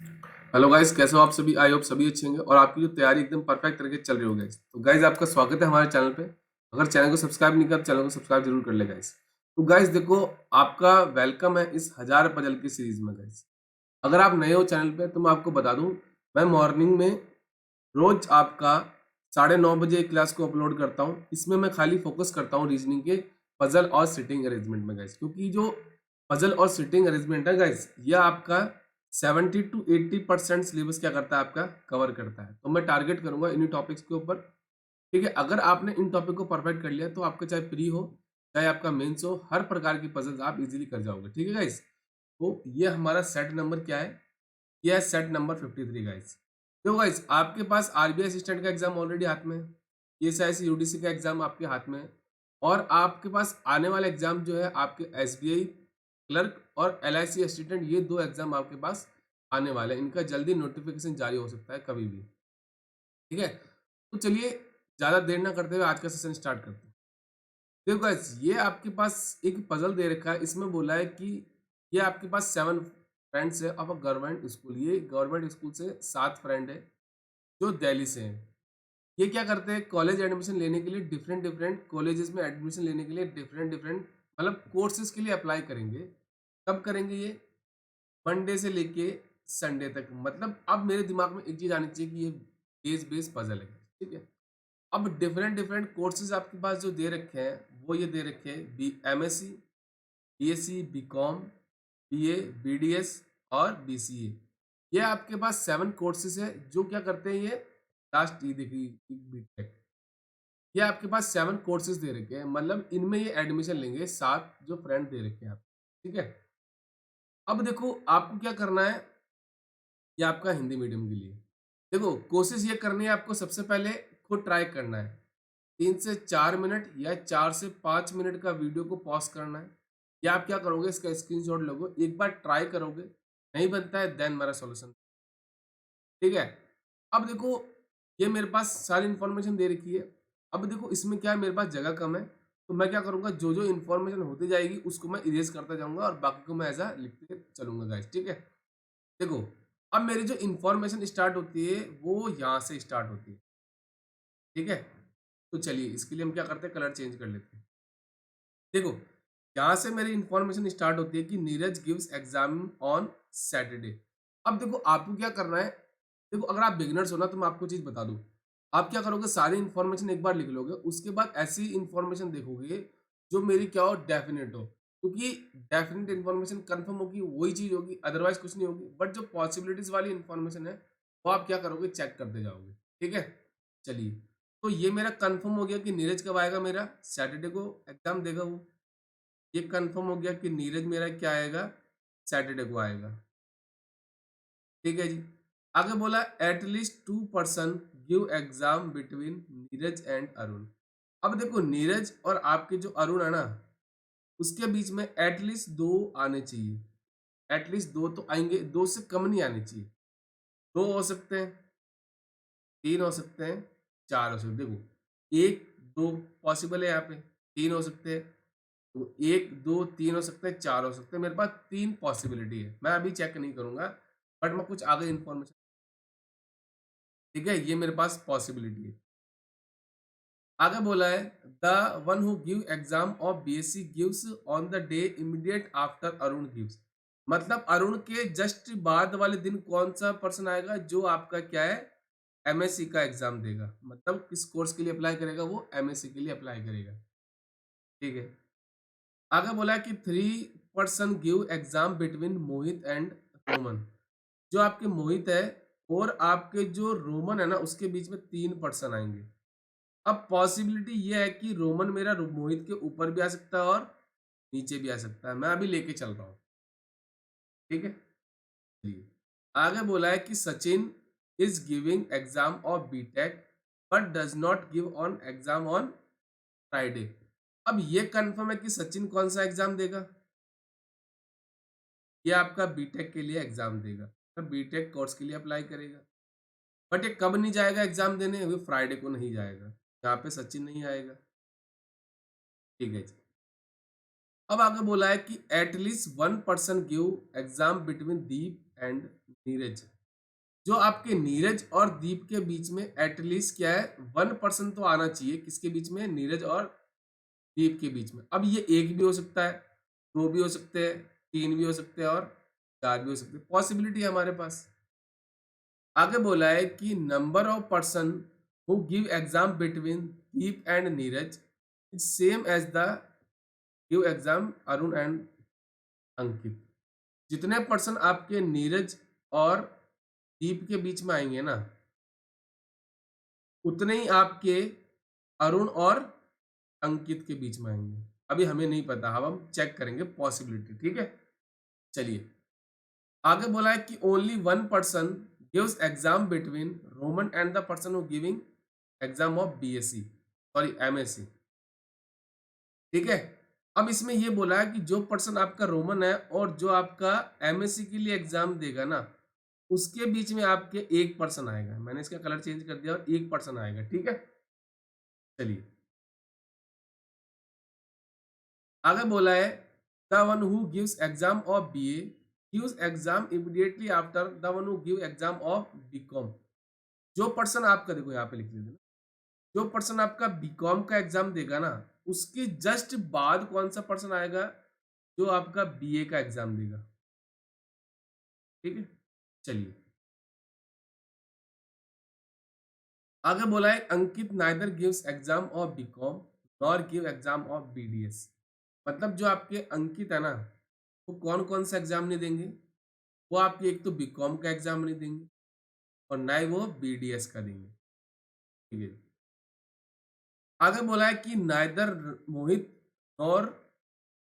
Hello guys, कैसे हो आप सभी। आई होप सभी अच्छे होंगे और आपकी जो तैयारी एकदम परफेक्ट तरीके से चल रही हो गाइस। तो गाइस, आपका स्वागत है हमारे चैनल पे। अगर चैनल को सब्सक्राइब नहीं किया तो चैनल को सब्सक्राइब जरूर कर ले गाइस। तो गाइस देखो, आपका वेलकम है इस 1000 पजल की सीरीज में गाइस। अगर आप नए हो चैनल पे तो मैं आपको बता दूं, मैं मॉर्निंग में रोज आपका 9:30 बजे क्लास को अपलोड करता हूँ। इसमें मैं खाली फोकस करता हूँ रीजनिंग के पजल और सिटिंग अरेंजमेंट में गाइस, क्योंकि जो पजल और सिटिंग अरेंजमेंट है गाइस, यह आपका 70 to 80% सिलेबस क्या करता है, आपका कवर करता है। तो मैं टारगेट करूंगा इन्हीं टॉपिक्स के ऊपर। ठीक है, अगर आपने इन टॉपिक को परफेक्ट कर लिया तो आपका चाहे प्री हो चाहे आपका मेंस हो, हर प्रकार की पजल्स आप इजीली कर जाओगे। ठीक है गाइस, तो ये हमारा सेट नंबर क्या है, ये है सेट नंबर 53 गाइस। देखो गाइस, आपके पास आरबीआई असिस्टेंट का एग्जाम ऑलरेडी हाथ में है, पीएसआईसी यूडीसी का एग्जाम आपके हाथ में है, और आपके पास आने वाला एग्जाम जो है आपके एसबीआई क्लर्क और एलआईसी असिस्टेंट, ये दो एग्जाम आपके पास आने वाले हैं। इनका जल्दी नोटिफिकेशन जारी हो सकता है कभी भी। ठीक है, तो चलिए ज्यादा देर ना करते हुए आज का सेशन स्टार्ट करते हैं। देखो गाइस, ये आपके पास एक पजल दे रखा है। इसमें बोला है कि ये आपके पास 7 फ्रेंड्स है ऑफ अ गवर्नमेंट स्कूल। ये गवर्नमेंट स्कूल से 7 फ्रेंड है जो दिल्ली से हैं। ये क्या करते हैं, कॉलेज एडमिशन लेने के लिए डिफरेंट डिफरेंट कॉलेजेस में एडमिशन लेने के लिए डिफरेंट डिफरेंट मतलब कोर्सेज के लिए अप्लाई करेंगे। कब करेंगे ये, मंडे से लेके संडे तक। मतलब अब मेरे दिमाग में एक चीज आनी चाहिए कि ये डेज बेस्ड पजल है। ठीक है, अब डिफरेंट डिफरेंट कोर्सेज आपके पास जो दे रखे हैं वो ये दे रखे हैं, B MSc, BSc, BCom, BA, BDS और बीसीए। ये आपके पास 7 कोर्सेज है जो क्या करते हैं, ये लास्ट ये देखिए बीटेक, ये आपके पास 7 कोर्सेज दे रखे हैं। मतलब इनमें ये एडमिशन लेंगे 7 जो फ्रेंड दे रखे हैं आप। ठीक है, अब देखो आपको क्या करना है, ये आपका हिंदी मीडियम के लिए। देखो कोशिश ये करनी है आपको, सबसे पहले खुद ट्राई करना है। 3 से 4 मिनट या 4 से 5 मिनट का वीडियो को पॉज करना है, या आप क्या करोगे, इसका स्क्रीनशॉट लोगे, एक बार ट्राई करोगे, नहीं बनता है देन मेरा सॉल्यूशन। ठीक है, अब देखो ये मेरे पास सारी इन्फॉर्मेशन दे रखी है। अब देखो इसमें क्या है, मेरे पास जगह कम है, तो मैं क्या करूंगा, जो जो इन्फॉर्मेशन होती जाएगी उसको मैं इरेज करता जाऊंगा और बाकी को मैं ऐसा लिखते चलूंगा गाइस। ठीक है, देखो अब मेरी जो इन्फॉर्मेशन स्टार्ट होती है वो यहाँ से स्टार्ट होती है। ठीक है, तो चलिए इसके लिए हम क्या करते हैं, कलर चेंज कर लेते हैं। देखो यहाँ से मेरी इन्फॉर्मेशन स्टार्ट होती है कि Neeraj gives exam on Saturday. अब देखो आपको क्या करना है, देखो अगर आप बिगिनर्स हो ना तो मैं आपको चीज बता दूं, आप क्या करोगे, सारी इन्फॉर्मेशन एक बार लिख लोगे, उसके बाद ऐसी इन्फॉर्मेशन देखोगे जो मेरी क्या हो, डेफिनेट हो। क्योंकि डेफिनेट इन्फॉर्मेशन कंफर्म होगी वही चीज होगी, अदरवाइज कुछ नहीं होगी। बट जो पॉसिबिलिटीज वाली इन्फॉर्मेशन है वो आप क्या करोगे, चेक करते जाओगे। ठीक है, चलिए, तो ये मेरा कंफर्म हो गया कि नीरज कब आएगा, मेरा सैटरडे को एग्जाम देगा वो। ये कंफर्म हो गया कि नीरज मेरा क्या आएगा, सैटरडे को आएगा। ठीक है जी, आगे बोला at least 2 person give exam between Neeraj and Arun. अब देखो नीरज और आपके जो अरुण है ना, उसके बीच में एटलीस्ट 2 आने चाहिए। एटलीस्ट 2 तो आएंगे, 2 से कम नहीं आने चाहिए। 2 हो सकते हैं, 3 हो सकते हैं, 4 हो सकते हैं। देखो 1 2 पॉसिबल है, यहाँ पे 3 हो सकते हैं, तो 1 2 3 हो सकते हैं, 4 हो सकते हैं। मेरे पास 3 पॉसिबिलिटी है, मैं अभी चेक नहीं करूंगा, बट मैं कुछ आगे इन्फॉर्मेशन। ठीक है, ये मेरे पास पॉसिबिलिटी है। आगे बोला है the one who give exam of BSc gives on the day immediate after Arun gives. मतलब अरुण के जस्ट बाद वाले दिन कौन सा पर्सन आएगा जो आपका क्या है, एमएससी का एग्जाम देगा। मतलब किस कोर्स के लिए अप्लाई करेगा, वो एमएससी के लिए अप्लाई करेगा। ठीक है, आगे बोला है कि 3 person give exam between Mohit and Roman. जो आपके मोहित है और आपके जो रोमन है ना, उसके बीच में 3 पर्सन आएंगे। अब पॉसिबिलिटी ये है कि रोमन मेरा मोहित के ऊपर भी आ सकता है और नीचे भी आ सकता है। मैं अभी लेके चल रहा हूँ। ठीक है, चलिए, आगे बोला है कि Sachin is giving exam of BTech but does not give on exam on Friday. अब ये कंफर्म है कि सचिन कौन सा एग्जाम देगा, ये आपका बीटेक के लिए एग्जाम देगा, तो बीटेक कोर्स के लिए अप्लाई करेगा। बट ये कब नहीं जाएगा एग्जाम देने, वो फ्राइडे को नहीं जाएगा, यहाँ पे सचिन नहीं आएगा। ठीक है जी, अब आगे बोला है कि at least 1 person give exam between Deep and Neeraj, जो आपके नीरज और दीप के बीच में एटलीस्ट क्या है 1% तो आना चाहिए, किसके बीच में, नीरज और दीप के बीच में। अब ये एक भी हो सकता है, दो भी हो सकते हैं, तीन भी हो सकते हैं और चार भी हो सकते हैं, पॉसिबिलिटी है हमारे पास। आगे बोला है कि number of person who give exam between Deep and Neeraj is same as the give exam Arun and Ankit. जितने पर्सन आपके नीरज और दीप के बीच में आएंगे ना, उतने ही आपके अरुण और अंकित के बीच में आएंगे। अभी हमें नहीं पता, अब हम चेक करेंगे पॉसिबिलिटी, ठीक है। चलिए आगे बोला है कि only one person gives exam between Roman and the person who giving exam of BSc, sorry MSc, ठीक है। अब इसमें ये बोला है कि जो पर्सन आपका रोमन है और जो आपका एमएससी के लिए एग्जाम देगा ना, उसके बीच में आपके एक पर्सन आएगा। मैंने इसका कलर चेंज कर दिया और एक पर्सन आएगा, ठीक है। चलिए आगे बोला है the one who gives exam of BA gives exam immediately after the one who give exam of BCom. जो पर्सन आपका, देखो यहाँ पे लिख लीजिए, जो पर्सन आपका बीकॉम का एग्जाम देगा ना, उसके जस्ट बाद कौन सा पर्सन आएगा, जो आपका बीए का एग्जाम देगा, ठीक है। चलिए आगे बोला है Ankit neither gives exam of BCom nor give exam of BDS. मतलब जो आपके अंकित है ना, वो कौन कौन सा एग्जाम नहीं देंगे, वो आपके एक तो बीकॉम का एग्जाम नहीं देंगे और ना ही वो बीडीएस का देंगे, ठीक है। आगे बोला है कि नाइदर मोहित और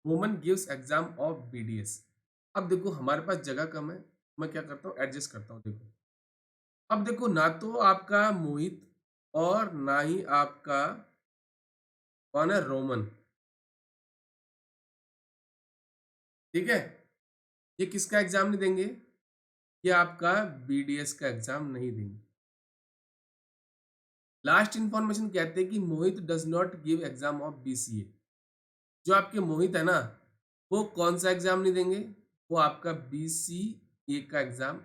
Roman gives exam of BDS. अब देखो हमारे पास जगह कम है, मैं क्या करता हूँ, एडजस्ट करता हूँ। देखो अब देखो, ना तो आपका मोहित और ना ही आपका कौन है, रोमन, ठीक है। ये किसका एग्जाम नहीं देंगे, ये आपका बीडीएस का एग्जाम नहीं देंगे। लास्ट इंफॉर्मेशन कहते हैं कि Mohit does not give exam of BCA. जो आपके मोहित है ना, वो कौन सा एग्जाम नहीं देंगे, वो आपका बीसीए का एग्जाम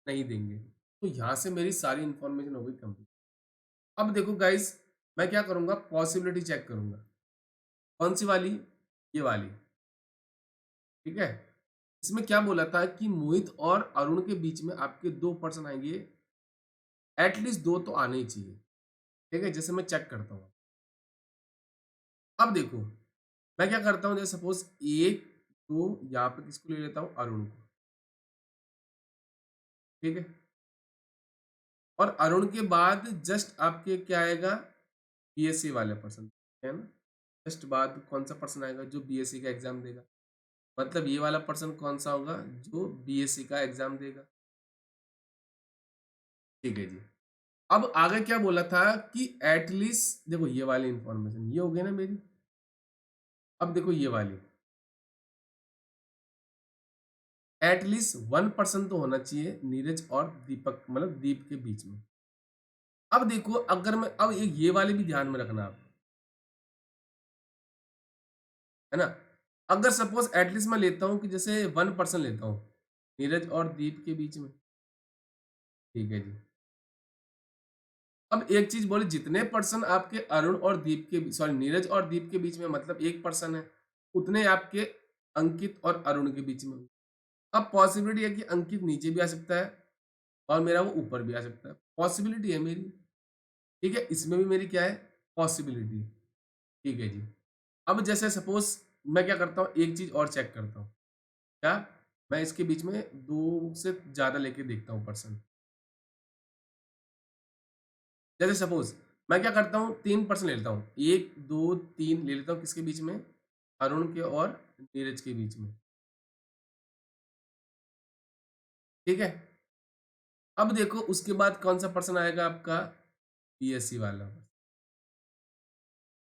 नहीं देंगे। तो यहां से मेरी सारी इंफॉर्मेशन हो गई कंप्लीट। अब देखो गाइस, मैं क्या करूंगा, पॉसिबिलिटी चेक करूंगा। कौन सी वाली, ये वाली, ठीक है। इसमें क्या बोला था कि मोहित और अरुण के बीच में आपके दो पर्सन आएंगे, एटलीस्ट दो तो आने ही चाहिए, ठीक है। जैसे मैं चेक करता हूँ, अब देखो मैं क्या करता हूँ, जैसे सपोज एक दो यहाँ पे किसको ले लेता हूँ, अरुण को, ठीक है। और अरुण के बाद जस्ट आपके क्या आएगा, बीएससी वाले पर्सन, है ना। जस्ट बाद कौन सा पर्सन आएगा, जो बीएससी का एग्जाम देगा। मतलब ये वाला पर्सन कौन सा होगा, जो बीएससी का एग्जाम देगा, ठीक है जी। अब आगे क्या बोला था कि एटलीस्ट, देखो ये वाली इंफॉर्मेशन ये हो गई ना मेरी। अब देखो ये वाली, एटलीस्ट 1% तो होना चाहिए नीरज और दीपक, मतलब दीप के बीच में। अब देखो अगर मैं, अब ये वाले भी ध्यान में रखना आप, है ना। अगर सपोज एटलीस्ट मैं लेता हूं कि जैसे 1% लेता हूं नीरज और दीप के बीच में, ठीक है जी। अब एक चीज बोले, जितने पर्सन आपके अरुण और दीप के, सॉरी नीरज और दीप के बीच में, मतलब एक पर्सन है, उतने आपके अंकित और अरुण के बीच में। अब पॉसिबिलिटी है कि अंकित नीचे भी आ सकता है और मेरा वो ऊपर भी आ सकता है, पॉसिबिलिटी है मेरी, ठीक है। इसमें भी मेरी क्या है, पॉसिबिलिटी, ठीक है जी। अब जैसे सपोज मैं क्या करता हूँ, एक चीज और चेक करता हूँ, क्या, मैं इसके बीच में दो से ज्यादा लेके देखता हूँ पर्सन। जैसे सपोज मैं क्या करता हूँ, 3% ले लेता हूँ, एक दो तीन ले लेता हूँ, किसके बीच में, अरुण के और नीरज के बीच में, ठीक है। अब देखो उसके बाद कौन सा पर्सन आएगा, आपका बीएससी वाला,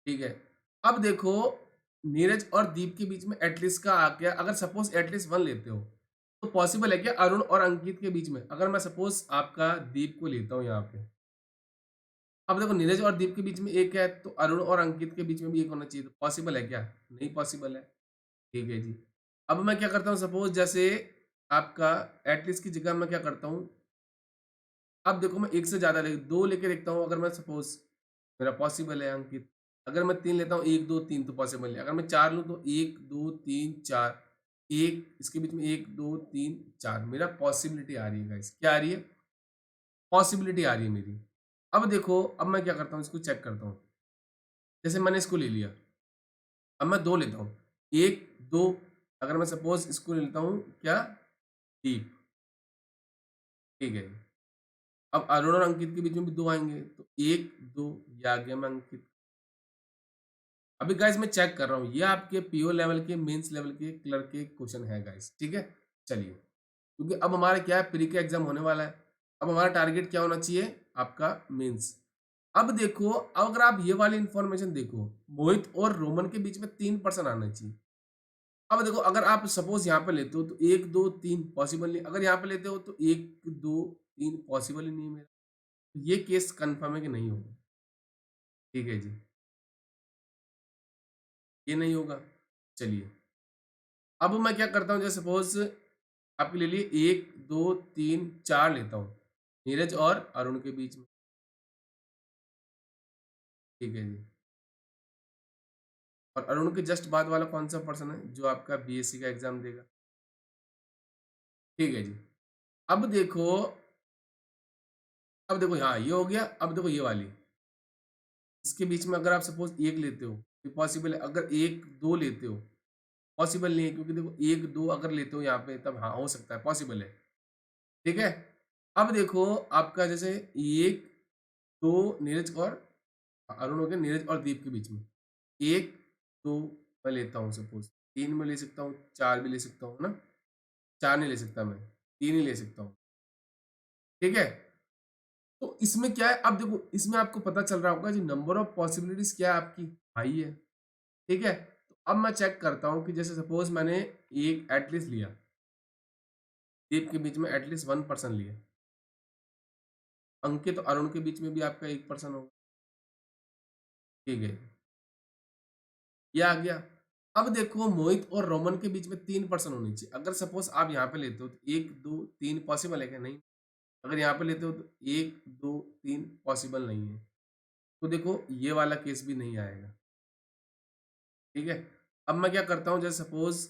ठीक है। अब देखो नीरज और दीप के बीच में एटलीस्ट का आ गया, अगर सपोज एटलीस्ट 1 लेते हो तो पॉसिबल है क्या, अरुण और अंकित के बीच में, अगर मैं सपोज आपका दीप को लेता हूँ यहाँ पे। अब देखो नीरज और दीप के बीच में एक है, तो अरुण और अंकित के बीच में भी एक होना चाहिए, तो पॉसिबल है क्या, नहीं पॉसिबल है, ठीक है जी। अब मैं क्या करता हूँ, सपोज जैसे आपका एटलीस्ट की जगह मैं क्या करता हूँ, अब देखो मैं एक से ज्यादा दो लेके देखता हूँ, अगर मैं सपोज मेरा पॉसिबल है अंकित, अगर मैं तीन लेता हूँ, एक दो तीन तो पॉसिबल है, अगर मैं चार लूँ तो एक दो तीन चार, एक इसके बीच में एक दो तीन चार, मेरा पॉसिबिलिटी आ रही है गाइस, क्या आ रही है, पॉसिबिलिटी आ रही है मेरी। अब देखो, अब मैं क्या करता हूँ, इसको चेक करता हूँ, जैसे मैंने इसको ले लिया, अब मैं दो लेता हूँ, एक दो, अगर मैं सपोज इसको लेता हूँ क्या, दीप, ठीक है। अब अरुण और अंकित के बीच में भी दो आएंगे, तो एक दो, ये आ गया मैं अंकित। अभी गाइस मैं चेक कर रहा हूँ, ये आपके पीओ लेवल के, मेंस लेवल के क्लर्क के क्वेश्चन है गाइस, ठीक है। चलिए, क्योंकि अब हमारा क्या है, प्री का एग्जाम होने वाला है, अब हमारा टारगेट क्या होना चाहिए, आपका मेंस। अब देखो, अब अगर आप ये वाली इंफॉर्मेशन देखो, मोहित और रोमन के बीच में 3% आना चाहिए। अब देखो, अगर आप सपोज यहाँ पे लेते हो तो एक दो तीन पॉसिबल नहीं, अगर यहाँ पे लेते हो तो एक दो तीन पॉसिबल ही नहीं है मेरा, ये केस कंफर्म है कि नहीं होगा, ठीक है जी, ये नहीं होगा। चलिए, अब मैं क्या करता हूँ, जैसे सपोज आपके ले लिए एक दो तीन चार लेता हूँ, नीरज और अरुण के बीच में, ठीक है जी। और अरुण के जस्ट बाद वाला कौन सा पर्सन है, जो आपका बीएससी का एग्जाम देगा, ठीक है जी। अब देखो, अब देखो हाँ ये हो गया, अब देखो ये वाली, इसके बीच में अगर आप सपोज एक लेते हो तो पॉसिबल है, अगर एक दो लेते हो पॉसिबल नहीं है, क्योंकि देखो एक दो अगर लेते हो यहाँ पे तब हाँ हो सकता है, पॉसिबल है, ठीक है। अब देखो, आपका जैसे एक दो, नीरज और अरुण हो गया, नीरज और दीप के बीच में एक दो, मैं लेता हूँ सपोज, तीन में ले सकता हूँ, चार भी ले सकता हूँ ना, चार नहीं ले सकता मैं, तीन ही ले सकता हूँ, ठीक है। तो इसमें क्या है, अब देखो इसमें आपको पता चल रहा होगा जी, नंबर ऑफ पॉसिबिलिटीज क्या है आपकी, हाई है, ठीक है। तो अब मैं चेक करता हूँ कि जैसे सपोज मैंने एक एटलीस्ट लिया, दीप के बीच में एटलीस्ट 1% लिया, अंकित और अरुण के बीच में भी आपका 1% होगा, ठीक है, ये आ गया। अब देखो, मोहित और रोमन के बीच में 3% होनी चाहिए, अगर सपोज आप यहाँ पे लेते हो तो एक दो तीन पॉसिबल है क्या, नहीं, अगर यहाँ पे लेते हो तो एक दो तीन पॉसिबल नहीं है, तो देखो ये वाला केस भी नहीं आएगा, ठीक है। अब मैं क्या करता हूँ, जैसे सपोज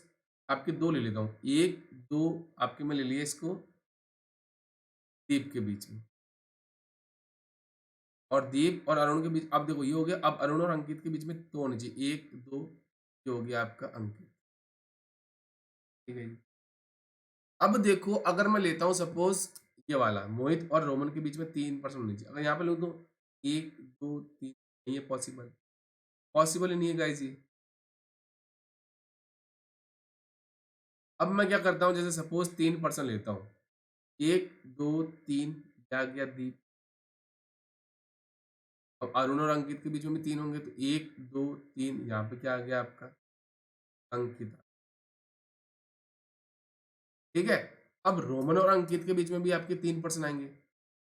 आपके दो ले लेता हूँ, एक दो आपके में ले लिया इसको, दीप के बीच में, और दीप और अरुण के बीच, अब देखो ये हो गया, अब अरुण और अंकित के बीच में दो होने चाहिए, एक दो, ये हो गया आपका अंकित, ठीक है जी। अब देखो, अगर मैं लेता हूँ सपोज ये वाला, मोहित और रोमन के बीच में 3% होनी चाहिए, अगर यहाँ पे लूँ तो एक दो तीन, नहीं है पॉसिबल, पॉसिबल ही नहीं है गाइस ये। अब मैं क्या करता हूँ, जैसे सपोज 3% लेता हूँ, एक दो तीन, क्या गया दीप, अब अरुण और अंकित के बीच में भी तीन होंगे, तो एक दो तीन, यहाँ पे क्या आ गया आपका, अंकित, ठीक है। अब रोमन और अंकित के बीच में भी आपके 3% आएंगे,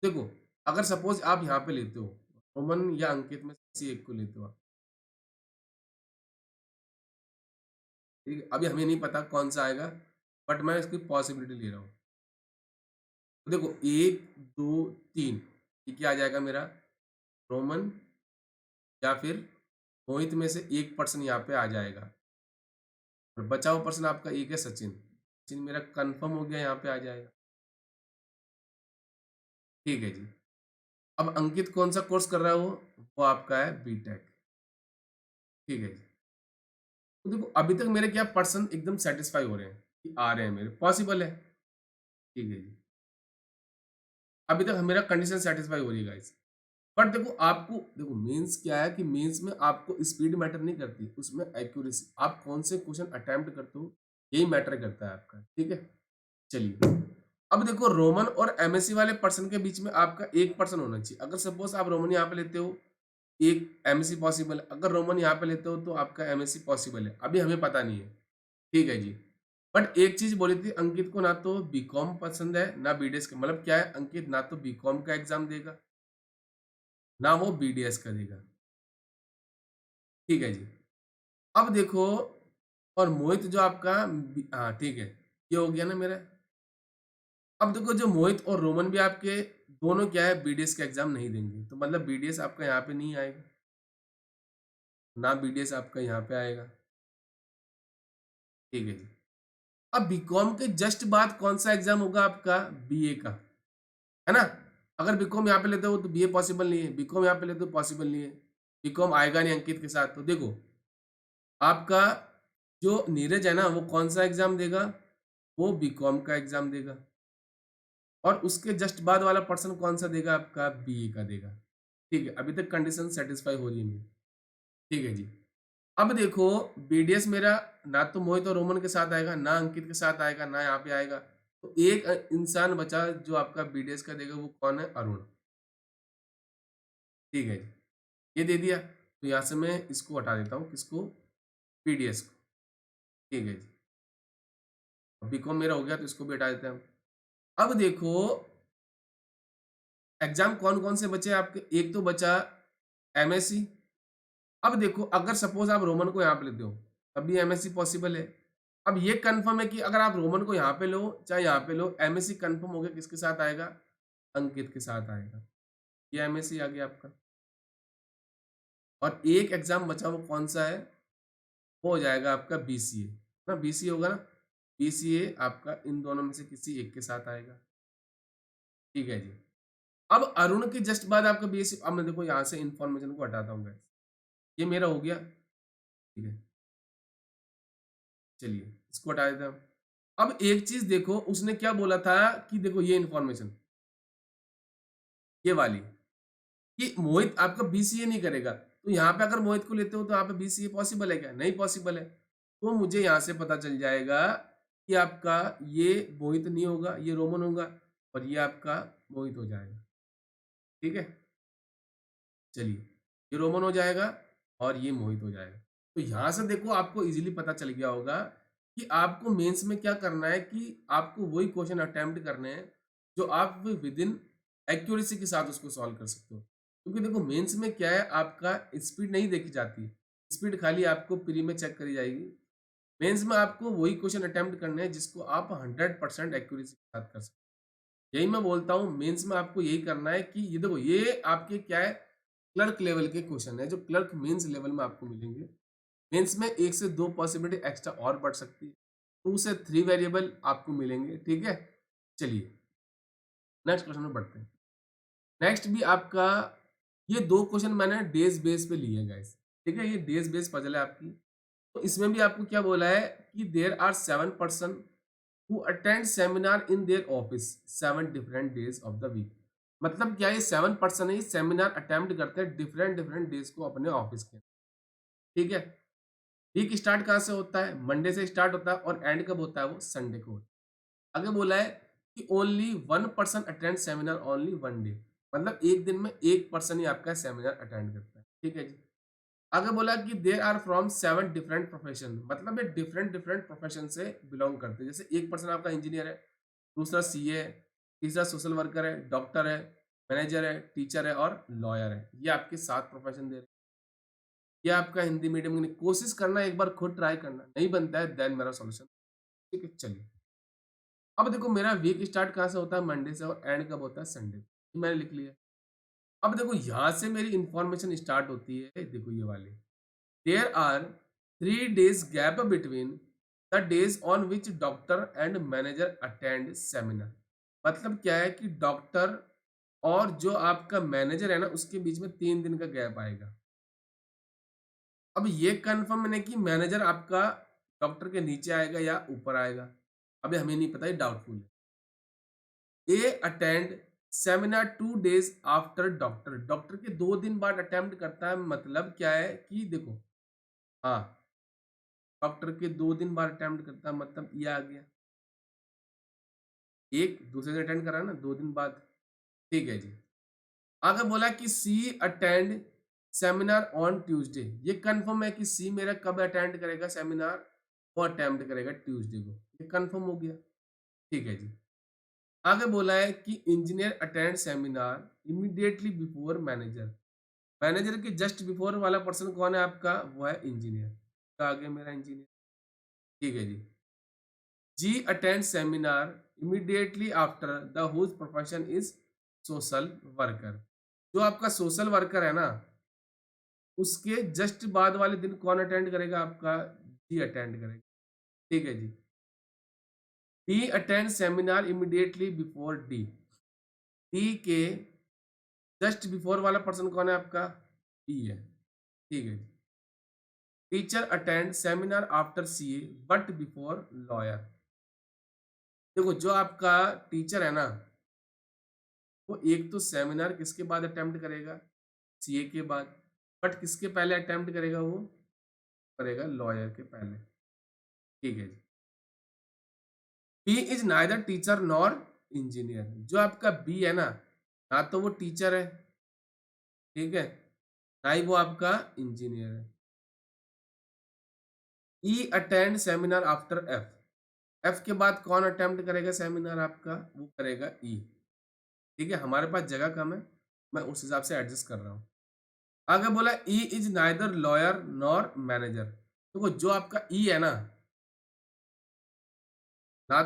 देखो अगर सपोज आप यहाँ पे लेते हो, रोमन या अंकित में से किसी एक को लेते हो आप, ठीक है, अभी हमें नहीं पता कौन सा आएगा, बट मैं इसकी पॉसिबिलिटी ले रहा हूँ, तो देखो एक दो तीन, ये क्या आ जाएगा मेरा, रोमन या फिर मोहित में से 1% यहाँ पे आ जाएगा, और बचा हुआ पर्सन आपका एक है सचिन, सचिन मेरा कंफर्म हो गया, यहाँ पे आ जाएगा, ठीक है जी। अब अंकित कौन सा कोर्स कर रहा है, वो आपका है बीटेक, ठीक है जी। तो देखो अभी तक मेरे क्या पर्सन एकदम सेटिस्फाई हो रहे हैं कि आ रहे हैं, मेरे पॉसिबल है, ठीक है जी। अभी तक मेरा कंडीशन सेटिस्फाई हो रही है गाइस, बट देखो आपको, देखो मेंस क्या है कि मेंस में आपको स्पीड मैटर नहीं करती, उसमें एक्यूरेसी, आप कौन से क्वेश्चन अटेम्प्ट करते हो, यही मैटर करता है आपका, ठीक है। चलिए, अब देखो रोमन और एमएससी वाले पर्सन के बीच में आपका 1% होना चाहिए, अगर सपोज आप रोमन यहाँ पे लेते हो, एक एमएससी पॉसिबल है, अगर रोमन यहाँ पे लेते हो तो आपका एमएससी पॉसिबल है, अभी हमें पता नहीं है, ठीक है जी। बट एक चीज बोली थी, अंकित को ना तो बीकॉम पसंद है ना बीडीएस का, मतलब क्या है, अंकित ना तो बीकॉम का एग्जाम देगा ना वो बीडीएस का देगा, ठीक है जी। अब देखो, और मोहित जो आपका हाँ ठीक है, ये हो गया ना मेरा, अब देखो जो मोहित और रोमन भी आपके दोनों क्या है बीडीएस का एग्जाम नहीं देंगे, तो मतलब बीडीएस आपका यहाँ पे नहीं आएगा, ना बीडीएस आपका यहाँ पे आएगा। ठीक है जी। अब बीकॉम के जस्ट बाद कौन सा एग्जाम होगा आपका, बीए का, है ना। अगर बीकॉम यहाँ पे लेते हो तो बीए पॉसिबल नहीं है, बीकॉम यहाँ पे लेते हो पॉसिबल नहीं है, बीकॉम आएगा नहीं अंकित के साथ। तो देखो आपका जो नीरज है ना वो कौन सा एग्जाम देगा, वो बीकॉम का एग्जाम देगा, और उसके जस्ट बाद वाला पर्सन कौन सा देगा, आपका बीए का देगा। ठीक है, अभी तक कंडीशन सेटिस्फाई हो रही है मेरी। ठीक है जी। अब देखो बीडीएस मेरा ना तो मोहित और रोमन के साथ आएगा, ना अंकित के साथ आएगा, ना यहाँ पे आएगा। तो एक इंसान बचा जो आपका बीडीएस का देगा, वो कौन है, अरुण। ठीक है जी, ये दे दिया। तो यहाँ से मैं इसको हटा देता हूँ, किसको, बीडीएस को। ठीक है जी, बीकॉम मेरा हो गया तो इसको भी हटा देते हैं हम। अब देखो एग्जाम कौन कौन से बचे आपके, एक तो बचा एमएससी। अब देखो अगर सपोज आप रोमन को यहाँ पे लेते हो तब भी एमएससी पॉसिबल है। अब ये कंफर्म है कि अगर आप रोमन को यहाँ पे लो चाहे यहाँ पे लो, एमएससी कंफर्म हो गया, किसके साथ आएगा, अंकित के साथ आएगा। ये एमएससी आ गया आपका। और एक एग्जाम बचा, वो कौन सा है, वो हो जाएगा आपका बीसीए ना, बीसीए होगा ना, बीसीए आपका इन दोनों में से किसी एक के साथ आएगा। ठीक है जी। अब अरुण के जस्ट बाद आपका बीएससी, अब मैं देखो यहाँ से इंफॉर्मेशन को हटाता हूँ guys। ये मेरा हो गया। ठीक है, चलिए इसको हटा देते हैं हम। अब एक चीज देखो, उसने क्या बोला था कि देखो ये इंफॉर्मेशन, ये वाली, कि मोहित आपका बीसीए नहीं करेगा। तो यहाँ पे अगर मोहित को लेते हो तो यहाँ पे बीसीए पॉसिबल है क्या, नहीं पॉसिबल है। तो मुझे यहाँ से पता चल जाएगा कि आपका ये मोहित नहीं होगा, ये रोमन होगा, और ये आपका मोहित हो जाएगा। ठीक है, चलिए ये रोमन हो जाएगा और ये मोहित हो जाएगा। तो यहाँ से देखो आपको इजीली पता चल गया होगा कि आपको मेंस में क्या करना है, कि आपको वही क्वेश्चन अटेम्प्ट करने हैं जो आप विद इन एक्यूरेसी के साथ उसको सॉल्व कर सकते हो। क्योंकि देखो मेंस में क्या है, आपका स्पीड नहीं देखी जाती, स्पीड खाली आपको प्री में चेक करी जाएगी। मेंस में आपको वही क्वेश्चन अटेम्प्ट करने हैं जिसको आप 100% एक्यूरेसी के साथ कर सकते हो। यही मैं बोलता हूँ मेंस में आपको यही करना है कि ये देखो ये आपके क्या है, क्लर्क लेवल के क्वेश्चन है जो क्लर्क मेंस लेवल में आपको मिलेंगे। मेंस में एक से दो पॉसिबिलिटी एक्स्ट्रा और बढ़ सकती है, 2 से 3 वेरिएबल आपको मिलेंगे। ठीक है, चलिए नेक्स्ट क्वेश्चन में बढ़ते हैं। नेक्स्ट भी आपका ये दो क्वेश्चन मैंने डेज बेस पे लिए गाइस। ठीक है, ये डेज बेस पजल है आपकी। तो इसमें भी आपको क्या बोला है कि there are 7 person who attend seminar in their office 7 different days of the week. मतलब क्या, ये 7 पर्सन है, सेमिनार अटेम्प्ट करते हैं डिफरेंट डिफरेंट डेज को अपने ऑफिस के। ठीक है, वीक स्टार्ट कहाँ से होता है, मंडे से स्टार्ट होता है, और एंड कब होता है, वो संडे को होता है। आगे बोला है कि only 1 person attend seminar only 1 day. मतलब एक दिन में एक पर्सन ही आपका सेमिनार अटेंड करता है। ठीक है जी। आगे बोला कि there are from 7 different profession, मतलब ये डिफरेंट डिफरेंट प्रोफेशन से बिलोंग करते हैं। जैसे एक पर्सन आपका इंजीनियर है, दूसरा सीए है, तीसरा सोशल वर्कर है, डॉक्टर है, मैनेजर है, टीचर है और लॉयर है। ये आपके 7 प्रोफेशन दे रहे हैं। ये आपका हिंदी मीडियम की नहीं, कोशिश करना एक बार खुद ट्राई करना, नहीं बनता है देन मेरा सॉल्यूशन। ठीक है, चलिए अब देखो मेरा वीक स्टार्ट कहाँ से होता है, मंडे से, और एंड कब होता है, संडे। मैंने लिख लिया। अब देखो यहाँ से मेरी इंफॉर्मेशन स्टार्ट होती है, देखो ये वाली, there are 3 days gap between the days on which doctor and manager attend seminar. मतलब क्या है कि डॉक्टर और जो आपका मैनेजर है ना उसके बीच में 3 दिन का गैप आएगा। अब ये कंफर्म है कि मैनेजर आपका डॉक्टर के नीचे आएगा या ऊपर आएगा, अभी हमें नहीं पता, ये डाउटफुल है। A attend seminar 2 days after doctor, doctor के 2 दिन बाद अटेम्प्ट करता है। मतलब क्या है कि देखो, हाँ डॉक्टर के 2 दिन बाद अटेम्प्ट करता है, मतलब ये आ गया, एक दूसरे से अटेंड करा ना 2 दिन बाद। ठीक है जी। आगे बोला कि सी अटेंड सेमिनार ऑन ट्यूसडे, ये कंफर्म है कि सी मेरा कब अटेंड करेगा सेमिनार, वो अटेम्प्ट करेगा ट्यूसडे को, ये कंफर्म हो गया। ठीक है जी। आगे बोला है कि engineer attend seminar immediately before manager, manager के जस्ट बिफोर वाला पर्सन कौन है आपका, वो है इंजीनियर। तो आगे मेरा इंजीनियर। ठीक है जी। G attend seminar immediately after the whose profession is social worker. जो आपका सोशल वर्कर है ना, उसके जस्ट बाद वाले दिन कौन अटेंड करेगा? आपका जी अटेंड करेगा। ठीक है जी। B attend seminar immediately before D. D के जस्ट बिफोर वाला पर्सन कौन है? आपका बी है। ठीक है जी। Teacher attend seminar after CA but before lawyer. देखो जो आपका टीचर है ना, वो एक तो सेमिनार किसके बाद अटेम्प्ट करेगा? सीए के बाद। बट किसके पहले अटेम्प्ट करेगा? वो करेगा लॉयर के पहले। ठीक है जी। B is neither teacher nor engineer. जो आपका बी है ना, ना तो वो टीचर है, ठीक है, ना ही वो आपका इंजीनियर है। E attend seminar after F. F के बाद कौन अटेम्प्ट करेगा सेमिनार? आपका वो करेगा ई। ठीक है, हमारे पास जगह कम है, मैं उस हिसाब से एडजस्ट कर रहा हूँ। आगे बोला E is neither lawyer nor manager. देखो जो आपका ई है ना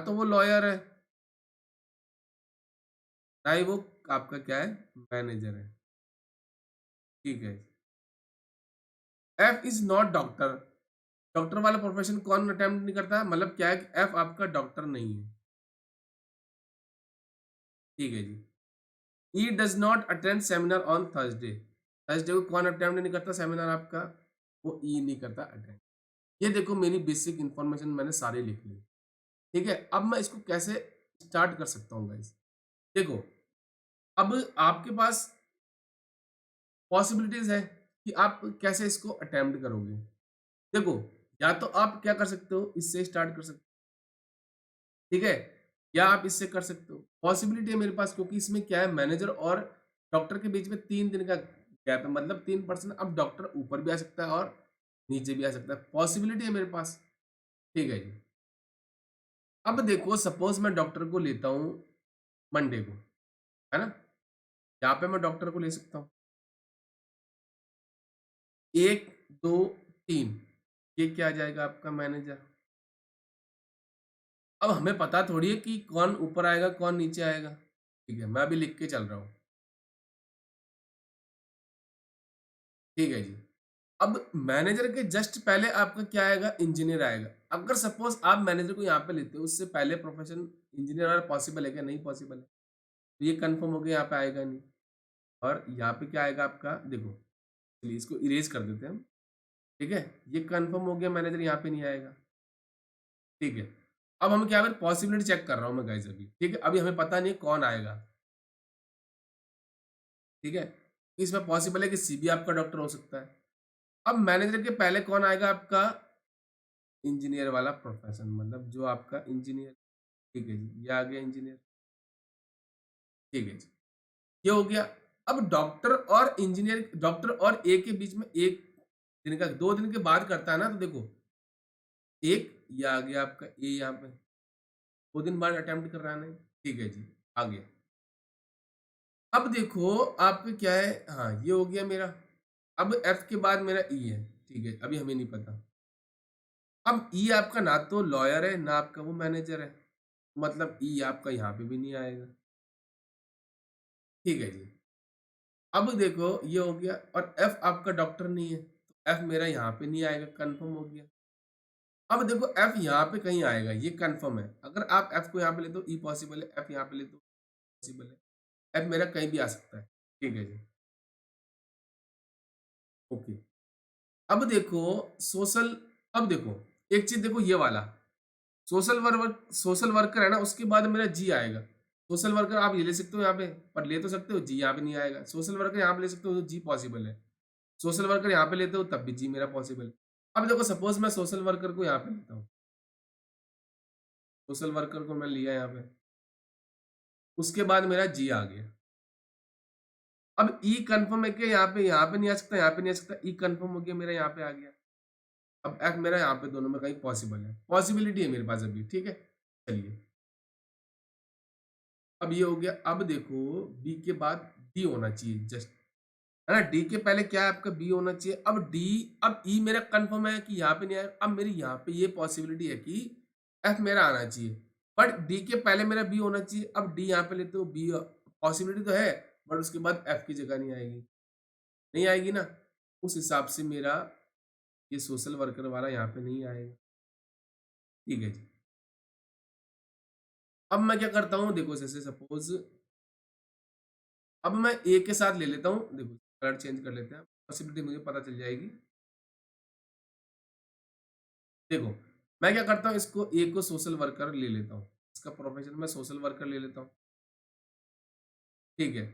तो वो लॉयर है, ना ही वो आपका क्या है? मैनेजर है। ठीक है। F is not doctor. Doctor वाला प्रोफेशन कौन अटेम्प्ट नहीं करता? मतलब क्या है कि एफ आपका डॉक्टर नहीं है। ठीक है जी। E does not attend seminar on Thursday. Thursday को कौन अटेम्प्ट नहीं करता सेमिनार आपका? वो ई नहीं करता अटेंड। ये देखो मेरी बेसिक इंफॉर्मेशन मैंने सारी लिख ली। ठीक है, अब मैं इसको कैसे स्टार्ट कर सकता हूँ गाइस? देखो, अब आपके पास पॉसिबिलिटीज है कि आप कैसे इसको अटेम्प्ट करोगे। देखो, या तो आप क्या कर सकते हो, इससे स्टार्ट कर सकते हो, ठीक है, या आप इससे कर सकते हो। पॉसिबिलिटी है मेरे पास, क्योंकि इसमें क्या है, मैनेजर और डॉक्टर के बीच में 3 दिन का गैप है, मतलब 3%। अब डॉक्टर ऊपर भी आ सकता है और नीचे भी आ सकता है, पॉसिबिलिटी है मेरे पास। ठीक है जी। अब देखो, सपोज मैं डॉक्टर को लेता हूँ मंडे को, है ना, यहाँ पे मैं डॉक्टर को ले सकता हूँ 1 2 3। ये क्या आ जाएगा? आपका मैनेजर। अब हमें पता थोड़ी है कि कौन ऊपर आएगा कौन नीचे आएगा। ठीक है, मैं अभी लिख के चल रहा हूँ। ठीक है जी। अब मैनेजर के जस्ट पहले आपका क्या आएगा? इंजीनियर आएगा। अगर सपोज आप मैनेजर को यहाँ पे लेते हो, उससे पहले प्रोफेशन इंजीनियर आना पॉसिबल है क्या? नहीं पॉसिबल है, तो ये कंफर्म हो गया, यहाँ पे आएगा नहीं। और यहाँ पे क्या आएगा आपका? देखो, चलिए इसको इरेज कर देते हैं हम। ठीक है, ये कंफर्म हो गया, मैनेजर यहाँ पे नहीं आएगा। ठीक है, अब हम क्या करें? पॉसिबिलिटी चेक कर रहा हूँ मैं गाइस अभी। ठीक है, अभी हमें पता नहीं कौन आएगा। ठीक है, इसमें पॉसिबल है कि सी भी आपका डॉक्टर हो सकता है। अब मैनेजर के पहले कौन आएगा? आपका इंजीनियर वाला प्रोफेशन, मतलब जो आपका इंजीनियर। ठीक है जी, ये आ गया इंजीनियर। ठीक है जी, ये हो गया। अब डॉक्टर और इंजीनियर, डॉक्टर और ए के बीच में 1 दिन का, 2 दिन के बाद करता है ना, तो देखो एक, ये आ गया आपका ए यहाँ पे, 2 दिन बाद अटेम्प्ट कर रहा है नहीं। ठीक है जी, आ गया। अब देखो आपके क्या है, हाँ ये हो गया मेरा। अब एफ के बाद मेरा ई है। ठीक है, अभी हमें नहीं पता। अब ई आपका ना तो लॉयर है ना आपका वो मैनेजर है, मतलब ई आपका यहाँ पे भी नहीं आएगा। ठीक है जी। अब देखो ये हो गया, और एफ आपका डॉक्टर नहीं है, तो एफ मेरा यहाँ पे नहीं आएगा, कंफर्म हो गया। अब देखो एफ यहाँ पे कहीं आएगा, ये कंफर्म है। अगर आप एफ को यहाँ पे ले तो ई पॉसिबल है, एफ यहाँ पे ले तो पॉसिबल है। एफ मेरा कहीं भी आ सकता है। ठीक है जी, ओके। अब देखो सोशल, अब देखो एक चीज देखो, ये वाला सोशल वर्कर है ना, उसके बाद मेरा जी आएगा। सोशल वर्कर आप ये ले सकते हो यहाँ पे, पर ले तो सकते हो, जी यहाँ पे नहीं आएगा। सोशल वर्कर यहाँ पे ले सकते हो तो जी पॉसिबल है। सोशल वर्कर यहाँ पे लेते हो तब भी जी मेरा पॉसिबल है। अब देखो सपोज मैं सोशल वर्कर को यहाँ पे लेता हूँ, सोशल वर्कर को मैं लिया यहाँ पे, उसके बाद मेरा जी आ गया। अब ई कंफर्म है कि यहाँ पे नहीं आ सकता, यहाँ पे नहीं आ सकता, ई कंफर्म हो गया, मेरा यहाँ पे आ गया। अब एफ मेरा यहाँ पे दोनों में कहीं पॉसिबल है, पॉसिबिलिटी है मेरे पास अभी। ठीक है, चलिए अब ये हो गया। अब देखो बी के बाद डी होना चाहिए जस्ट, है ना, डी के पहले क्या है आपका? बी होना चाहिए। अब डी, अब ई मेरा कंफर्म है कि यहाँ पे नहीं आया, अब मेरी यहाँ पे ये पॉसिबिलिटी है कि एफ मेरा आना चाहिए। बट डी के पहले मेरा बी होना चाहिए। अब डी यहाँ पे लेते हो, बी पॉसिबिलिटी तो है, बट उसके बाद एफ की जगह नहीं आएगी, नहीं आएगी ना। उस हिसाब से मेरा ये सोशल वर्कर वाला यहाँ पे नहीं आएगा। ठीक है जी। अब मैं क्या करता हूँ, देखो जैसे सपोज अब मैं ए के साथ ले लेता हूँ, देखो कलर चेंज कर लेते हैं, पॉसिबिलिटी मुझे पता चल जाएगी। देखो मैं क्या करता हूँ, इसको ए को सोशल वर्कर ले लेता हूँ, इसका प्रोफेशन मैं सोशल वर्कर ले लेता हूँ। ठीक है,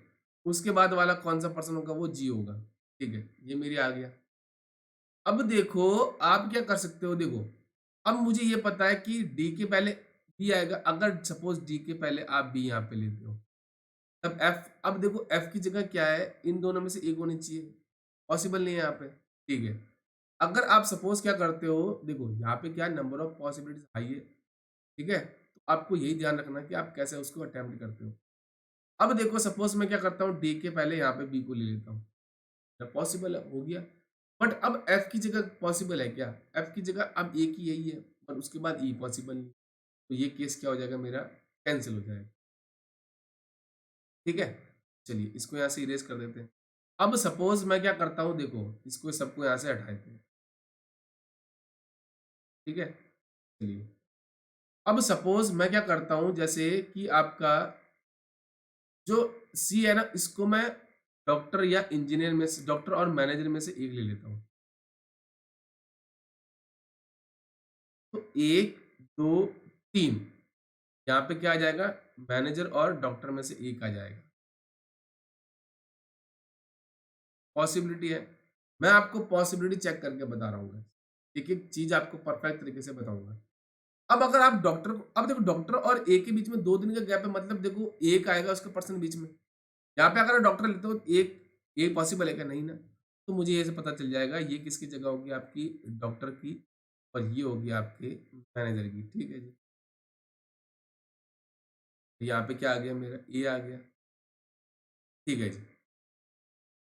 उसके बाद वाला कौन सा पर्सन होगा, वो जी होगा। ठीक है, ये मेरी आ गया। अब देखो आप क्या कर सकते हो, देखो अब मुझे ये पता है कि डी के पहले बी आएगा, अगर सपोज डी के पहले आप बी यहाँ पे लेते हो तब एफ। अब देखो एफ की जगह क्या है, इन दोनों में से एक होनी चाहिए, पॉसिबल नहीं है यहाँ पे। ठीक है, अगर आप सपोज क्या करते हो, देखो यहाँ पे क्या नंबर ऑफ पॉसिबिलिटीज हाई है। ठीक है, तो आपको यही ध्यान रखना कि आप कैसे उसको अटेम्प्ट करते हो। अब देखो सपोज मैं क्या करता हूँ, डी के पहले यहाँ पे बी को ले लेता हूँ, पॉसिबल है, हो गया। बट अब एफ की जगह पॉसिबल है क्या, एफ की जगह अब ए की यही है, पर उसके बाद ई पॉसिबल नहीं, तो ये केस क्या हो जाएगा, मेरा कैंसिल हो जाएगा। ठीक है, चलिए इसको यहाँ से इरेज कर देते हैं। अब सपोज मैं क्या करता हूँ, देखो इसको सबको यहाँ से हटा देते हैं। ठीक है, चलिए अब सपोज मैं क्या करता हूँ, जैसे कि आपका जो सी है ना, इसको मैं डॉक्टर या इंजीनियर में से, डॉक्टर और मैनेजर में से एक ले लेता हूँ। तो एक, दो, तीन, यहाँ पे क्या आ जाएगा, मैनेजर और डॉक्टर में से एक आ जाएगा, पॉसिबिलिटी है। मैं आपको पॉसिबिलिटी चेक करके बता रहा हूँ, एक एक चीज आपको परफेक्ट तरीके से बताऊंगा। अब अगर आप डॉक्टर को, अब देखो डॉक्टर और ए के बीच में 2 दिन का गैप है, मतलब देखो एक आएगा उसका पर्सन बीच में। यहाँ पे अगर डॉक्टर लेते हो एक, ये पॉसिबल है क्या, नहीं ना। तो मुझे ये से पता चल जाएगा ये किसकी जगह होगी, आपकी डॉक्टर की, और ये होगी आपके मैनेजर की। ठीक है जी, यहाँ पे क्या आ गया, मेरा ए आ गया। ठीक है जी,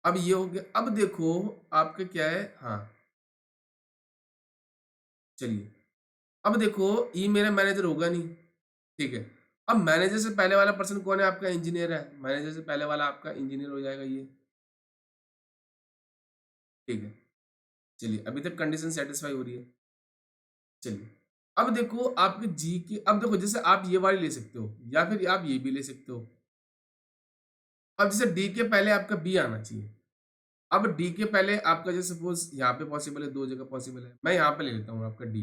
अब ये हो गया। अब देखो आपका क्या है, हाँ चलिए, अब देखो ई मेरा मैनेजर होगा नहीं। ठीक है, अब मैनेजर से पहले वाला पर्सन कौन है, आपका इंजीनियर है, मैनेजर से पहले वाला आपका इंजीनियर हो जाएगा ये। ठीक है, चलिए अभी तक कंडीशन सेटिस्फाई हो रही है। चलिए अब देखो आपके जी के, अब देखो जैसे आप ये वाली ले सकते हो या फिर आप ये भी ले सकते हो। अब जैसे डी के पहले आपका बी आना चाहिए। अब डी के पहले आपका जैसे सपोज यहाँ पे पॉसिबल है, 2 जगह पॉसिबल है, मैं यहाँ पे ले लेता हूँ आपका डी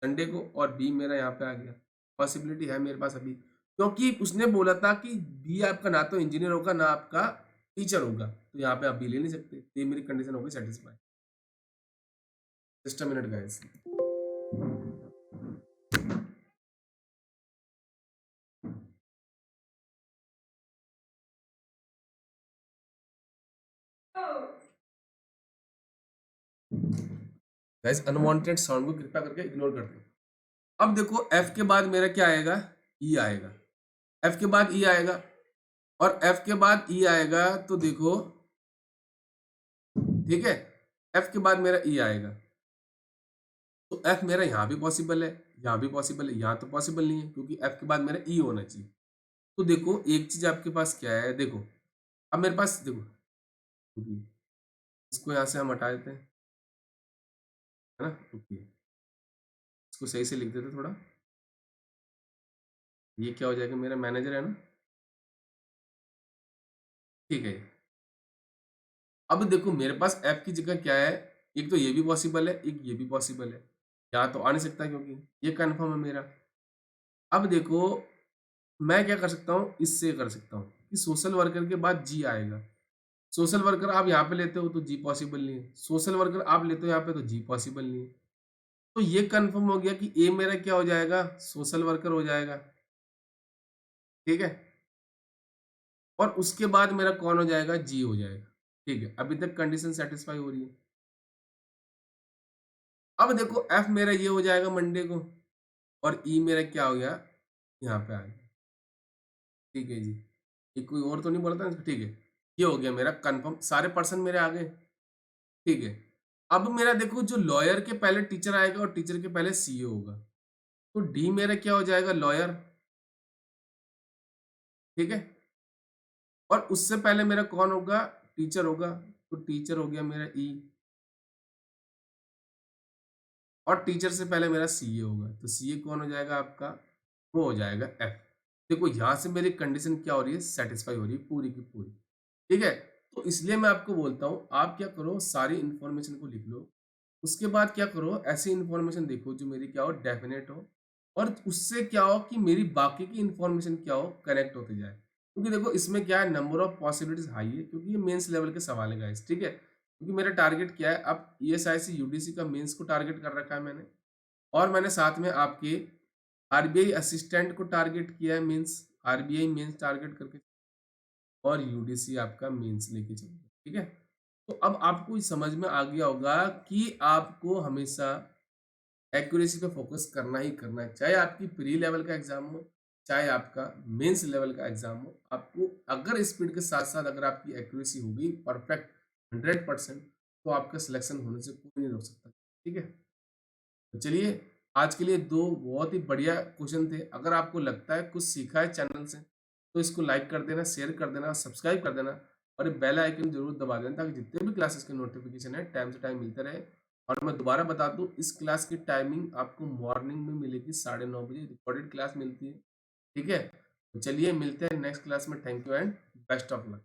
संडे को, और बी मेरा यहाँ पे आ गया, पॉसिबिलिटी है मेरे पास अभी, क्योंकि उसने बोला था कि बी आपका ना तो इंजीनियर होगा ना आपका टीचर होगा, तो यहाँ पे आप बी ले नहीं सकते, तो ये मेरी कंडीशन होगी satisfy. Just a minute guys. Guys unwanted sound को कृपया करके इग्नोर कर दें। अब देखो एफ के बाद मेरा क्या आएगा, ई आएगा, एफ के बाद ई आएगा, और एफ के बाद ई आएगा, तो देखो ठीक है, एफ के बाद मेरा ई आएगा, तो एफ मेरा यहाँ भी पॉसिबल है, यहाँ भी पॉसिबल है, यहाँ तो पॉसिबल नहीं है क्योंकि एफ के बाद मेरा ई होना चाहिए। तो देखो एक चीज आपके पास क्या है, देखो अब मेरे पास देखो, इसको यहाँ से हम हटा देते हैं, है ना, रुकिए इसको सही से लिख देते थोड़ा, ये क्या हो जाएगा, मेरा मैनेजर है ना। ठीक है, अब देखो मेरे पास एफ की जगह क्या है, एक तो ये भी पॉसिबल है, एक ये भी पॉसिबल है, यहाँ तो आ नहीं सकता क्योंकि ये कन्फर्म है मेरा। अब देखो मैं क्या कर सकता हूँ, इससे कर सकता हूँ कि सोशल वर्कर के बाद जी आएगा। सोशल वर्कर आप यहाँ पे लेते हो तो जी पॉसिबल नहीं है, सोशल वर्कर आप लेते हो यहाँ पे तो जी पॉसिबल नहीं है। तो ये कंफर्म हो गया कि ए मेरा क्या हो जाएगा, सोशल वर्कर हो जाएगा। ठीक है, और उसके बाद मेरा कौन हो जाएगा, जी हो जाएगा। ठीक है, अभी तक कंडीशन सेटिस्फाई हो रही है। अब देखो एफ मेरा ये हो जाएगा मंडे को, और ई मेरा क्या हो गया, यहाँ पे आ गया। ठीक है जी, ये कोई और तो नहीं बोला था ना? ठीक है, ये हो गया मेरा कंफर्म, सारे पर्सन मेरे आ गए। ठीक है, अब मेरा देखो जो लॉयर के पहले टीचर आएगा और टीचर के पहले सीए होगा, तो डी मेरा क्या हो जाएगा, लॉयर। ठीक है, और उससे पहले मेरा कौन होगा, टीचर होगा, तो टीचर हो गया मेरा ई, और टीचर से पहले मेरा सीए होगा, तो सीए कौन हो जाएगा आपका, वो हो जाएगा एफ। देखो यहां से मेरी कंडीशन क्या हो रही है, सेटिस्फाई हो रही है पूरी की पूरी। ठीक है, तो इसलिए मैं आपको बोलता हूं आप क्या करो, सारी इंफॉर्मेशन को लिख लो, उसके बाद क्या करो, ऐसी इंफॉर्मेशन देखो जो मेरी क्या हो, डेफिनेट हो, और उससे क्या हो कि मेरी बाकी की इंफॉर्मेशन क्या हो, कनेक्ट होते जाए। क्योंकि देखो इसमें क्या है, नंबर ऑफ पॉसिबिलिटीज हाई है, क्योंकि ये मेंस लेवल के सवाल है गाइस। ठीक है, क्योंकि मेरा टारगेट क्या है, अब ईएसआईसी यूडीसी का मेंस को टारगेट कर रखा है मैंने, और मैंने साथ में आपके आरबीआई असिस्टेंट को टारगेट किया है, मींस आरबीआई मेंस टारगेट करके, और यूडीसी आपका मेंस लेके चलिए। ठीक है, तो अब आपको समझ में आ गया होगा कि आपको हमेशा एक्यूरेसी पे फोकस करना ही करना है, चाहे आपकी प्री लेवल का एग्जाम हो, चाहे आपका मेंस लेवल का एग्जाम हो। आपको अगर स्पीड के साथ साथ अगर आपकी एक्यूरेसी होगी परफेक्ट 100%, तो आपका सिलेक्शन होने से कोई नहीं रोक सकता। ठीक है, तो चलिए, आज के लिए दो बहुत ही बढ़िया क्वेश्चन थे। अगर आपको लगता है कुछ सीखा है चैनल से, तो इसको लाइक कर देना, शेयर कर देना, सब्सक्राइब कर देना, और बेल आइकन जरूर दबा देना, ताकि जितने भी क्लासेस के नोटिफिकेशन है टाइम से टाइम मिलते रहे। और मैं दोबारा बता दूं, इस क्लास की टाइमिंग आपको मॉर्निंग में मिलेगी, 9:30 बजे रिकॉर्डेड क्लास मिलती है। ठीक है, तो चलिए मिलते हैं नेक्स्ट क्लास में। Thank you and best of luck.